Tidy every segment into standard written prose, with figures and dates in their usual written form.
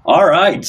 All right.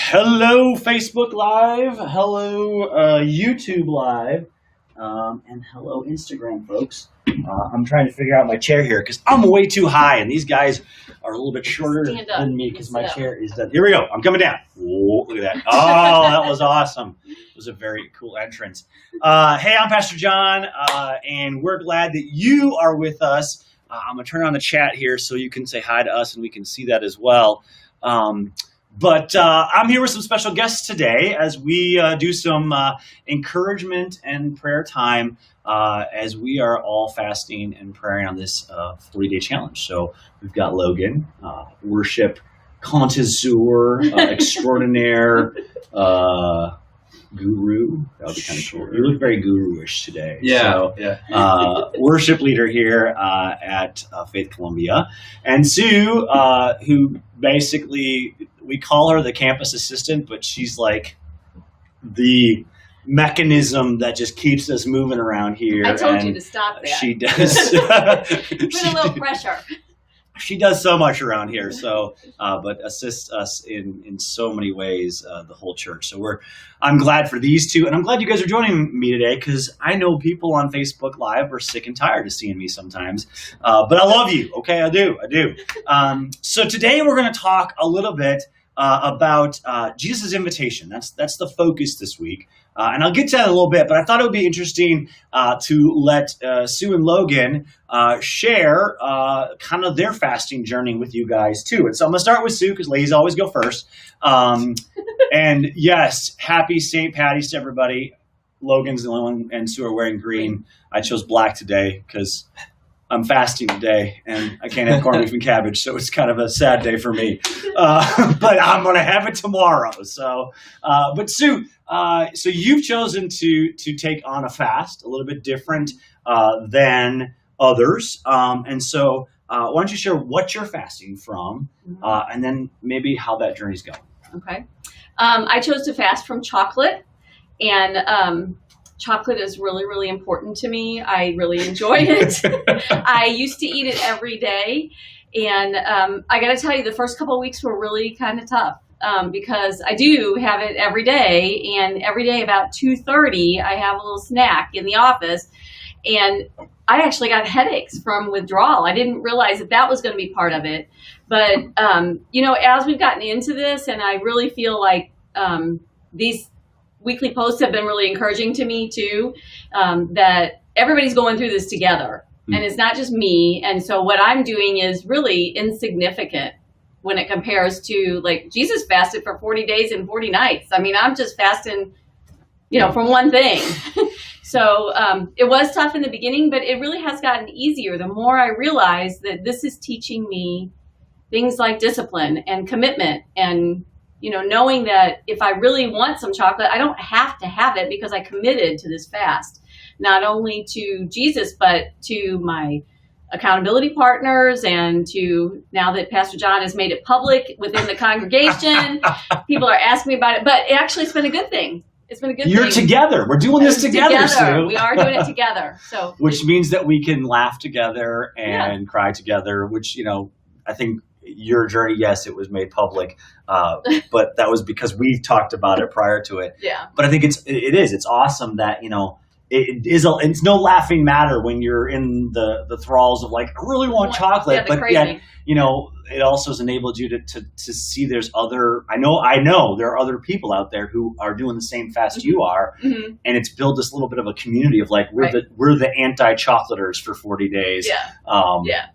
Hello, Facebook Live. Hello, YouTube Live. And hello, Instagram, folks. I'm trying to figure out my chair here because I'm way too high, and these guys are a little bit shorter than me because my chair is done. Here we go. I'm coming down. Whoa, look at that. Oh, that was awesome. It was a very cool entrance. Hey, I'm Pastor John, and we're glad that you are with us. I'm going to turn on the chat here so you can say hi to us, and we can see that as well. But I'm here with some special guests today as we do some encouragement and prayer time as we are all fasting and praying on this 40-day challenge. So we've got Logan, worship connoisseur extraordinaire, guru. That would be kind of cool. You look very guru-ish today. Worship leader here at Faith Columbia. And Sue, who basically, we call her the campus assistant, but she's like the mechanism that just keeps us moving around here. I told you to stop that. She does. Put a little pressure. She does so much around here, but assists us in so many ways, the whole church. So I'm glad for these two, and I'm glad you guys are joining me today because I know people on Facebook Live are sick and tired of seeing me sometimes, but I love you. Okay, I do. So today we're going to talk a little bit about Jesus' invitation. That's the focus this week. And I'll get to that in a little bit, but I thought it would be interesting to let Sue and Logan share kind of their fasting journey with you guys too. And so I'm going to start with Sue because ladies always go first. And yes, happy St. Patty's to everybody. Logan's the only one and Sue are wearing green. I chose black today because I'm fasting today and I can't have corned beef and cabbage, so it's kind of a sad day for me. But I'm going to have it tomorrow. So, but Sue, so you've chosen to take on a fast, a little bit different than others. And so why don't you share what you're fasting from and then maybe how that journey's going. Okay. I chose to fast from chocolate, and chocolate is really, really important to me. I really enjoy it. I used to eat it every day. And I got to tell you, the first couple of weeks were really kind of tough because I do have it every day. And every day about 2:30, I have a little snack in the office. And I actually got headaches from withdrawal. I didn't realize that was going to be part of it. But, as we've gotten into this, and I really feel like these weekly posts have been really encouraging to me too, that everybody's going through this together and it's not just me. And so what I'm doing is really insignificant when it compares to, like, Jesus fasted for 40 days and 40 nights. I mean, I'm just fasting, from one thing. So it was tough in the beginning, but it really has gotten easier. The more I realize that this is teaching me things like discipline and commitment and knowing that if I really want some chocolate, I don't have to have it because I committed to this fast, not only to Jesus, but to my accountability partners and to, now that Pastor John has made it public within the congregation, people are asking me about it, but it's been a good thing. It's been a good thing. You're together. We're doing this together, Sue. We are doing it together. So, which means that we can laugh together and cry together, which, I think your journey, yes, it was made public, but that was because we talked about it prior to it. Yeah. But I think it's awesome that, it's no laughing matter when you're in the thralls of, like, I really want chocolate, but craving. Yet, it also has enabled you to see there's other, I know there are other people out there who are doing the same fast you are, and it's built this little bit of a community of, like, we're the anti-chocolaters for 40 days.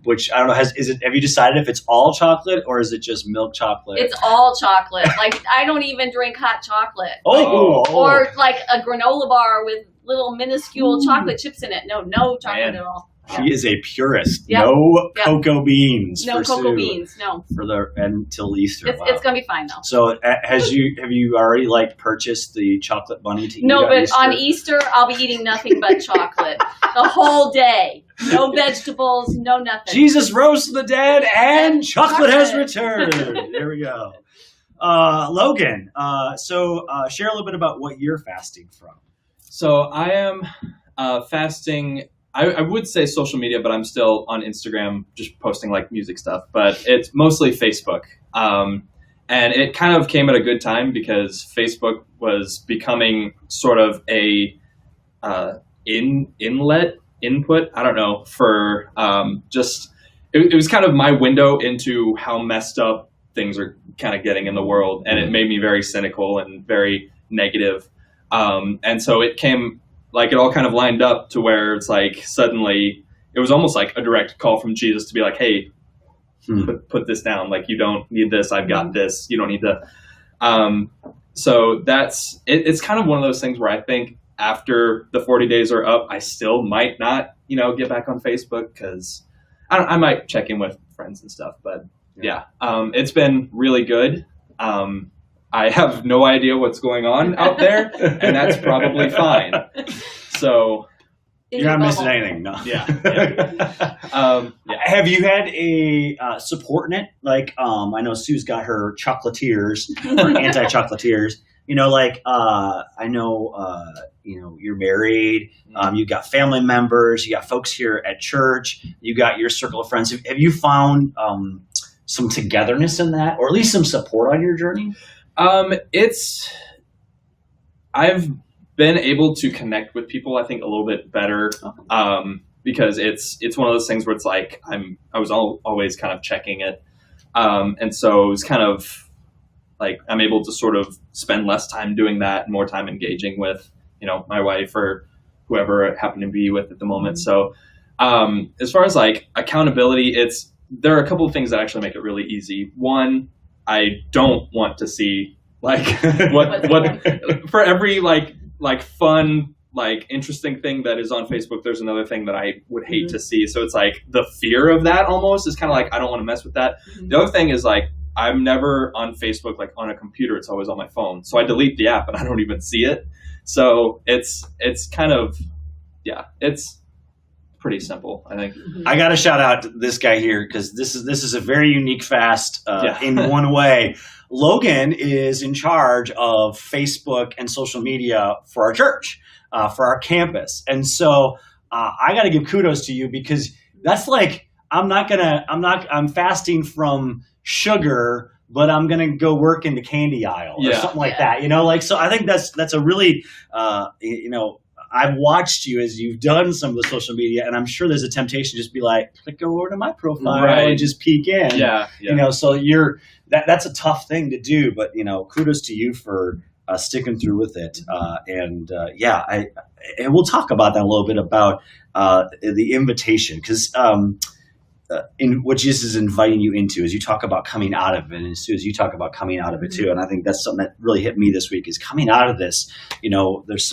Which I don't know, have you decided if it's all chocolate or is it just milk chocolate? It's all chocolate. Like, I don't even drink hot chocolate. Or like a granola bar with little minuscule chocolate chips in it. No chocolate at all. She is a purist. Yep. No cocoa beans. No for cocoa Sue beans. No. Until Easter. It's gonna be fine though. So have you already purchased the chocolate bunny to eat? No, but Easter? On Easter I'll be eating nothing but chocolate the whole day. No vegetables. No nothing. Jesus rose from the dead and chocolate has returned. There we go. Logan. So share a little bit about what you're fasting from. So I am fasting. I would say social media, but I'm still on Instagram, just posting like music stuff. But it's mostly Facebook, and it kind of came at a good time because Facebook was becoming sort of a input. I don't know for just it was kind of my window into how messed up things are kind of getting in the world, and it made me very cynical and very negative. And so it came like it all kind of lined up to where it's like suddenly it was almost like a direct call from Jesus to be like, hey, put this down. Like, you don't need this. I've got this. You don't need to. So that's it's kind of one of those things where I think after the 40 days are up, I still might not, get back on Facebook because I might check in with friends and stuff. But yeah, it's been really good. I have no idea what's going on out there, and that's probably fine. So you're not missing anything. No. Yeah. Have you had a support net? Like, I know Sue's got her chocolatiers or anti-chocolatiers. I know, you're married. You got family members. You got folks here at church. You got your circle of friends. Have you found some togetherness in that, or at least some support on your journey? I've been able to connect with people, I think, a little bit better, because it's one of those things where it's like I was always kind of checking it, and so it's kind of like I'm able to sort of spend less time doing that and more time engaging with my wife or whoever I happen to be with at the moment. So as far as like accountability, there are a couple of things that actually make it really easy. One, I don't want to see like what for every like fun, like interesting thing that is on Facebook, there's another thing that I would hate to see. So it's like the fear of that almost is kind of like, I don't want to mess with that. The other thing is like, I'm never on Facebook, like on a computer. It's always on my phone. So I delete the app and I don't even see it. So it's kind of, it's pretty simple, I think. I got to shout out to this guy here because this is a very unique fast in one way. Logan is in charge of Facebook and social media for our church, for our campus. And so I got to give kudos to you because that's like, I'm fasting from sugar, but I'm going to go work in the candy aisle or something like that, so I think that's a really, I've watched you as you've done some of the social media, and I'm sure there's a temptation to just be like, click over to my profile and just peek in. So that's a tough thing to do, but kudos to you for sticking through with it. And we'll talk about that a little bit about the invitation, because in what Jesus is inviting you into, as you talk about coming out of it, and as you talk about coming out of it too, and I think that's something that really hit me this week is coming out of this. There's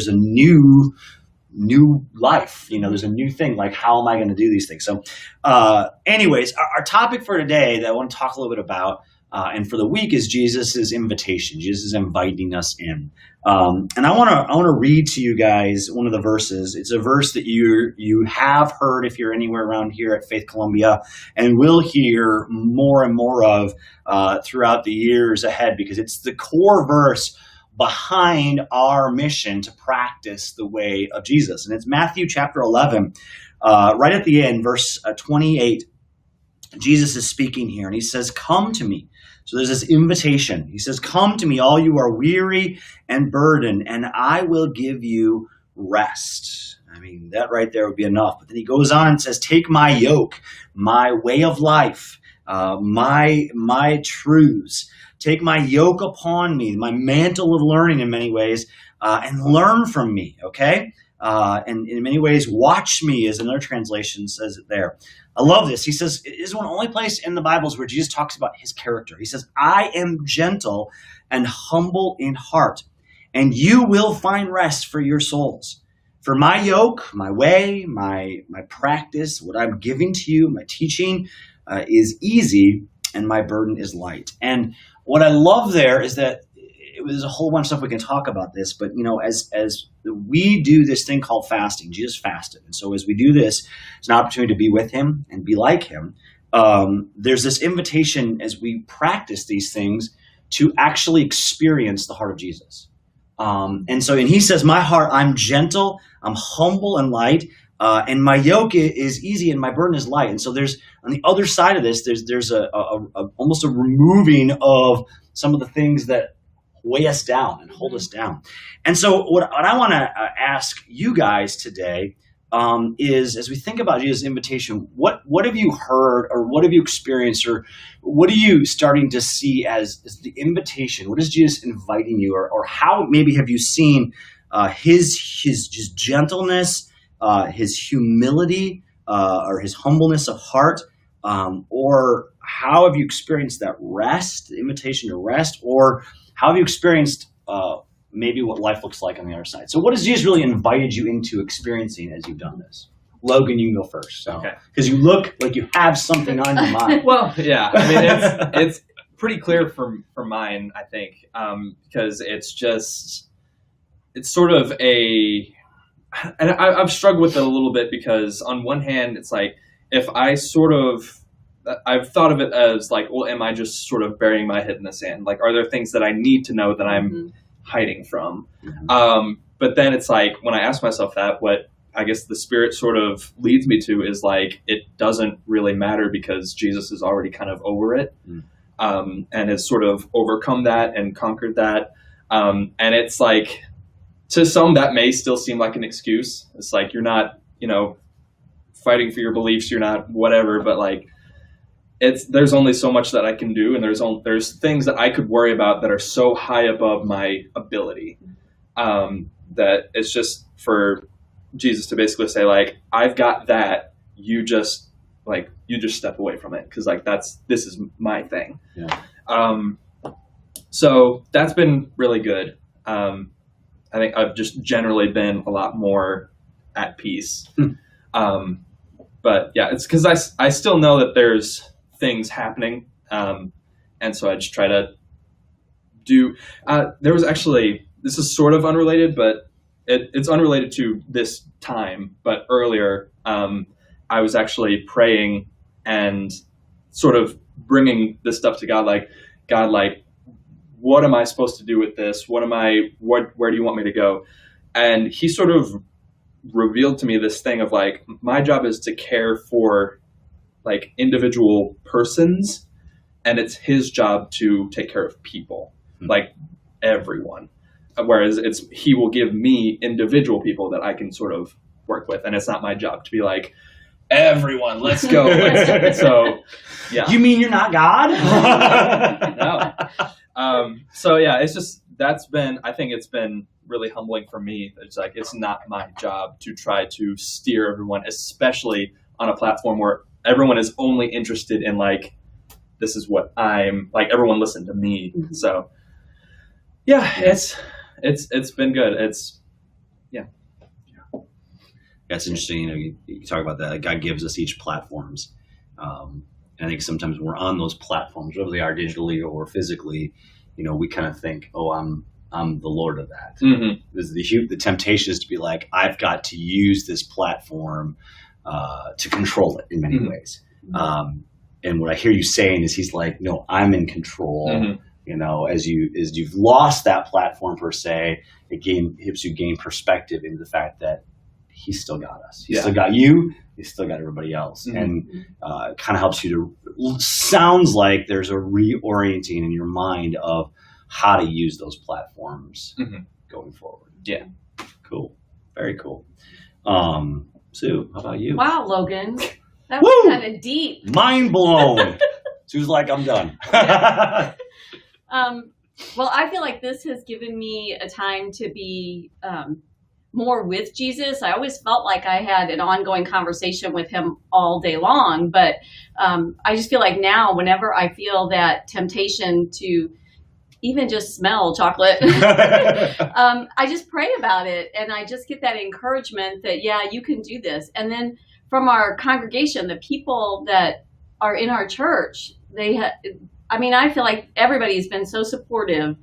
a new life. There's a new thing. Like, how am I going to do these things? So, anyways, our topic for today that I want to talk a little bit about, and for the week, is Jesus' invitation. Jesus is inviting us in. And I want to read to you guys one of the verses. It's a verse that you have heard if you're anywhere around here at Faith Columbia, and will hear more and more of throughout the years ahead, because it's the core verse behind our mission to practice the way of Jesus. And it's Matthew chapter 11, right at the end, verse 28. Jesus is speaking here, and he says, "Come to me." So there's this invitation. He says, "Come to me, all you are weary and burdened, and I will give you rest." I mean, that right there would be enough. But then he goes on and says, "Take my yoke, my way of life, my truths. Take my yoke upon me, my mantle of learning in many ways, and learn from me." Okay? And in many ways, watch me, as another translation says it there. I love this. He says, it is one of the only place in the Bibles where Jesus talks about his character. He says, "I am gentle and humble in heart, and you will find rest for your souls. For my yoke, my way, my practice, what I'm giving to you, my teaching is easy, and my burden is light." And what I love there is that there's a whole bunch of stuff we can talk about this, but as we do this thing called fasting, Jesus fasted, and so as we do this, it's an opportunity to be with him and be like him. There's this invitation as we practice these things to actually experience the heart of Jesus. And he says, my heart, I'm gentle, I'm humble and light, and my yoke is easy and my burden is light. And so there's, on the other side of this, there's a almost a removing of some of the things that weigh us down and hold us down. And so what I want to ask you guys today is, as we think about Jesus' invitation, what have you heard, or what have you experienced, or what are you starting to see as the invitation? What is Jesus inviting you, or how maybe have you seen his just gentleness, his humility, or his humbleness of heart, or how have you experienced that rest, the invitation to rest, or how have you experienced maybe what life looks like on the other side? So what has Jesus really invited you into experiencing as you've done this? Logan, you can go first. So, Okay. Because you look like you have something on your mind. Well, yeah. I mean, it's pretty clear for mine, I think, because it's sort of and I've struggled with it a little bit, because on one hand, it's like, if I've thought of it as like, well, am I just sort of burying my head in the sand? Like, are there things that I need to know that I'm hiding from? But then it's like, when I ask myself that, what I guess the Spirit sort of leads me to is like, it doesn't really matter, because Jesus is already kind of over it, and has sort of overcome that and conquered that. And it's like, to some, that may still seem like an excuse. It's like, you're not, fighting for your beliefs, you're not whatever, but like, there's only so much that I can do, and there's things that I could worry about that are so high above my ability, that it's just for Jesus to basically say, like, I've got that, you just step away from it, because like this is my thing. Yeah. So that's been really good. I think I've just generally been a lot more at peace. But yeah, it's because I still know that there's things happening, and so I just try to do. There was actually, this is sort of unrelated, but it's unrelated to this time. But earlier, I was actually praying and sort of bringing this stuff to God, like, God, like, what am I supposed to do with this? Where do you want me to go? And he sort of revealed to me this thing of like, my job is to care for like individual persons, and it's his job to take care of people, like everyone. Whereas he will give me individual people that I can sort of work with, and it's not my job to be like, everyone, let's go. So, yeah. You mean you're not God? No. So yeah, it's just, I think it's been really humbling for me. It's like, it's not my job to try to steer everyone, especially on a platform where everyone is only interested in like, this is what I'm like, everyone listen to me. Mm-hmm. So yeah, it's been good. That's interesting. You talk about that. Like, God gives us each platforms. And I think sometimes when we're on those platforms, whether they are digitally or physically, we kind of think, oh, I'm the Lord of that. Mm-hmm. The temptation is to be like, I've got to use this platform to control it in many ways. And what I hear you saying is, he's like, no, I'm in control. Mm-hmm. As you've lost that platform per se, it helps you gain perspective into the fact that he's still got us. He's still got you. He's still got everybody else. Mm-hmm. And it kind of helps you sounds like there's a reorienting in your mind of how to use those platforms going forward. Yeah. Cool. Very cool. Sue, how about you? Wow, Logan. That was kind of deep. Mind blown. Sue's like, I'm done. Well, I feel like this has given me a time to be more with Jesus. I always felt like I had an ongoing conversation with him all day long, but I just feel like now, whenever I feel that temptation to even just smell chocolate, I just pray about it, and I just get that encouragement that, yeah, you can do this. And then from our congregation, the people that are in our church, I feel like everybody's been so supportive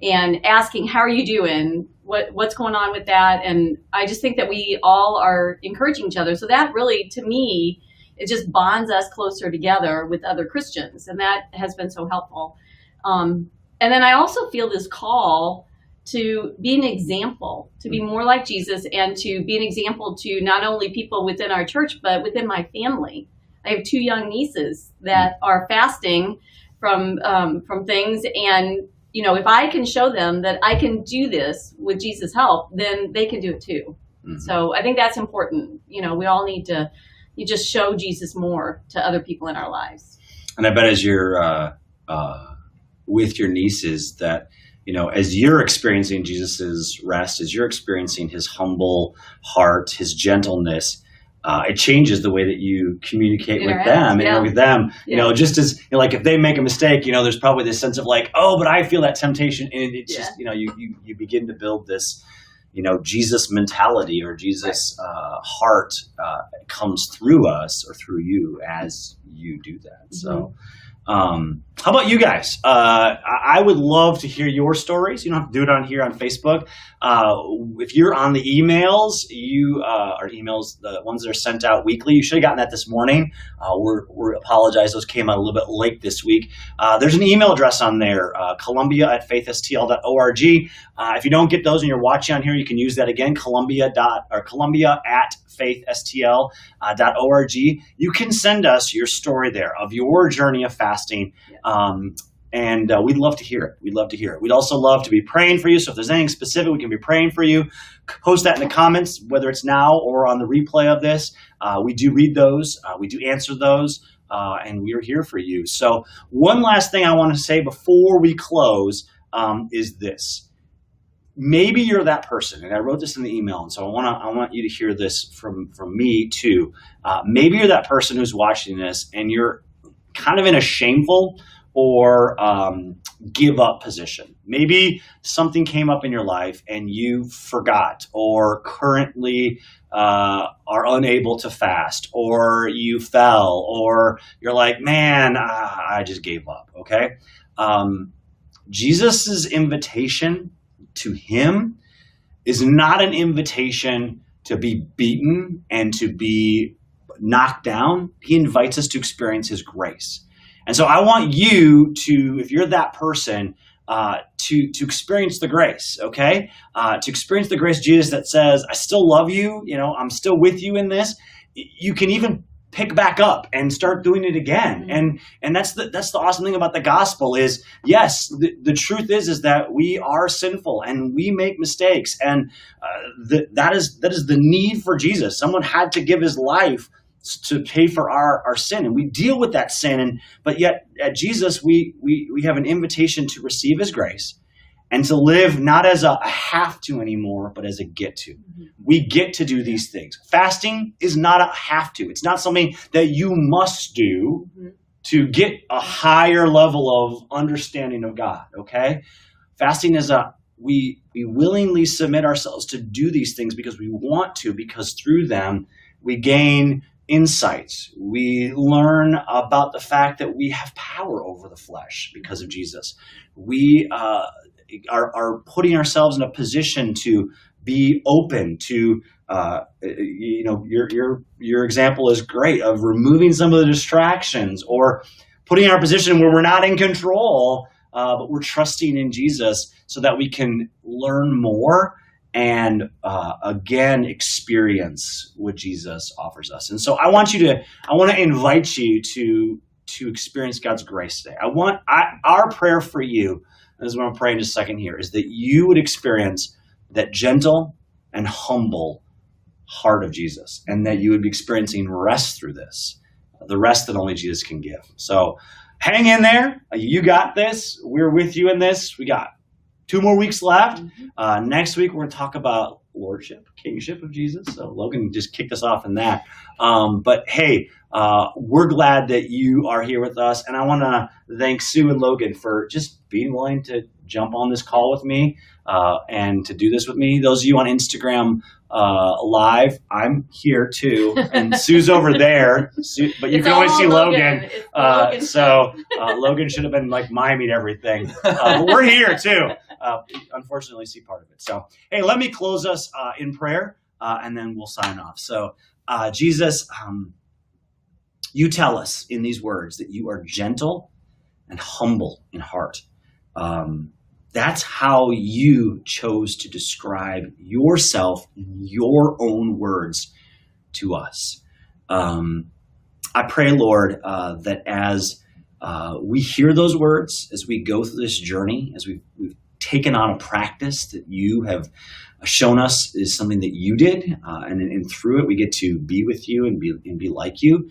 and asking, how are you doing? What's going on with that? And I just think that we all are encouraging each other. So that really, to me, it just bonds us closer together with other Christians. And that has been so helpful. And then I also feel this call to be an example, to be more like Jesus, and to be an example to not only people within our church, but within my family. I have 2 young nieces that are fasting from things, and if I can show them that I can do this with Jesus' help, then they can do it too. Mm-hmm. So I think that's important. We all need to just show Jesus more to other people in our lives. And I bet as you're with your nieces that, as you're experiencing Jesus's rest, as you're experiencing his humble heart, his gentleness, it changes the way that you communicate with them, and with them, just as like if they make a mistake, there's probably this sense of like, oh, but I feel that temptation, and it's just, you begin to build this, Jesus mentality or Jesus heart comes through us or through you as you do that. Mm-hmm. So. How about you guys? I would love to hear your stories. You don't have to do it on here on Facebook. If you're on the emails, our emails, the ones that are sent out weekly, you should have gotten that this morning. We apologize. Those came out a little bit late this week. There's an email address on there, columbia@faithstl.org. If you don't get those and you're watching on here, you can use that again, columbia@faithstl.org. You can send us your story there of your journey of fasting. And we'd love to hear it. We'd also love to be praying for you. So if there's anything specific, we can be praying for you. Post that in the comments, whether it's now or on the replay of this. We do read those. We do answer those. And we are here for you. So one last thing I want to say before we close is this. Maybe you're that person, and I wrote this in the email, and so I want you to hear this from me too. Maybe you're that person who's watching this, and you're kind of in a shameful or give up position. Maybe something came up in your life and you forgot or currently are unable to fast, or you fell, or you're like, man, I just gave up, okay? Jesus's invitation to him is not an invitation to be beaten and to be knocked down. He invites us to experience his grace. And so I want you to, if you're that person, to experience the grace, okay? To experience the grace of Jesus that says, I still love you, I'm still with you in this. You can even pick back up and start doing it again. And that's the awesome thing about the gospel is, yes, the truth is that we are sinful and we make mistakes. And that is the need for Jesus. Someone had to give his life to pay for our sin, and we deal with that sin. But yet at Jesus, we have an invitation to receive his grace and to live not as a have to anymore, but as a get to. Mm-hmm. We get to do these things. Fasting is not a have to. It's not something that you must do to get a higher level of understanding of God, okay? Fasting is we willingly submit ourselves to do these things because we want to, because through them we gain insights. We learn about the fact that we have power over the flesh because of Jesus. We are putting ourselves in a position to be open to, your example is great of removing some of the distractions or putting in our position where we're not in control, but we're trusting in Jesus so that we can learn more and again experience what Jesus offers us. And so I want to invite you to experience God's grace today. Our prayer for you, this is what I'm praying in just a second here, is that you would experience that gentle and humble heart of Jesus, and that you would be experiencing rest through this, the rest that only Jesus can give. So hang in there. You got this. We're with you in this. We got 2 more weeks left. Next week, we're going to talk about lordship, kingship of Jesus. So Logan just kicked us off in that. But hey, we're glad that you are here with us. And I want to thank Sue and Logan for just being willing to jump on this call with me and to do this with me. Those of you on Instagram live, I'm here too. And Sue's over there, but you can only see Logan. Logan should have been like miming everything. But we're here too. Unfortunately, see part of it. So, hey, let me close us in prayer, and then we'll sign off. So, Jesus, you tell us in these words that you are gentle and humble in heart. That's how you chose to describe yourself in your own words to us. I pray, Lord, that as we hear those words, as we go through this journey, as we've taken on a practice that you have shown us is something that you did, and through it we get to be with you and be like you,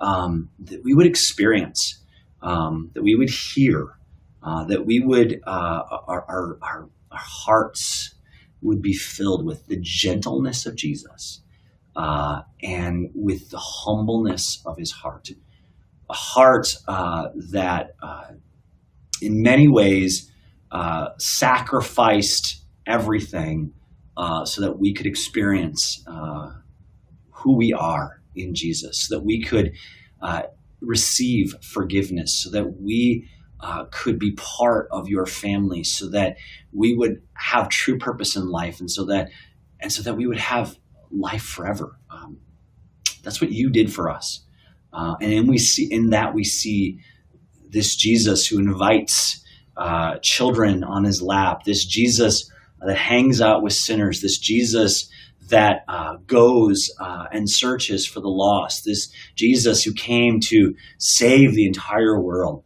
that we would experience, that we would hear, that we would our hearts would be filled with the gentleness of Jesus, and with the humbleness of his heart, a heart that in many ways sacrificed everything so that we could experience who we are in Jesus, so that we could receive forgiveness, so that we could be part of your family, so that we would have true purpose in life, and so that we would have life forever. That's what you did for us, and we see this Jesus who invites children on his lap, this Jesus that hangs out with sinners, this Jesus that goes and searches for the lost, this Jesus who came to save the entire world.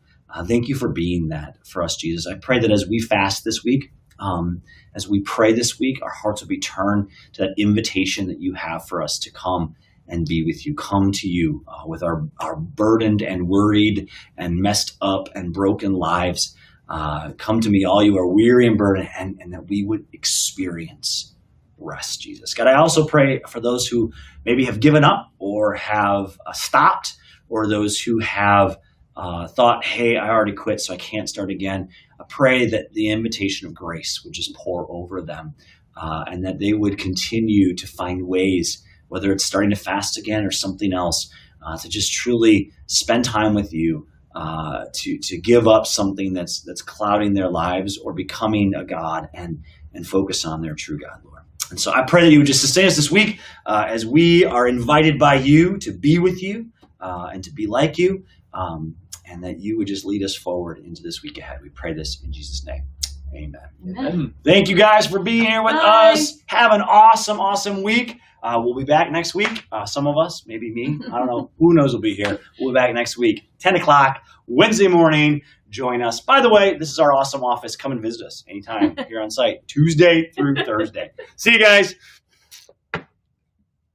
Thank you for being that for us, Jesus. I pray that as we fast this week, as we pray this week, our hearts will be turned to that invitation that you have for us to come and be with you, come to you with our burdened and worried and messed up and broken lives. Come to me, all you are weary and burdened, and that we would experience rest, Jesus. God, I also pray for those who maybe have given up or have stopped, or those who have thought, hey, I already quit, so I can't start again. I pray that the invitation of grace would just pour over them, and that they would continue to find ways, whether it's starting to fast again or something else, to just truly spend time with you, to give up something that's clouding their lives, or becoming a God and focus on their true God, Lord. And so I pray that you would just sustain us this week as we are invited by you to be with you and to be like you, and that you would just lead us forward into this week ahead. We pray this in Jesus' name. Amen. Amen. Thank you guys for being here with us. Have an awesome week. We'll be back next week. Some of us, maybe me, I don't know. Who knows will be here. We'll be back next week, 10 o'clock, Wednesday morning. Join us. By the way, this is our awesome office. Come and visit us anytime here on site, Tuesday through Thursday. See you guys.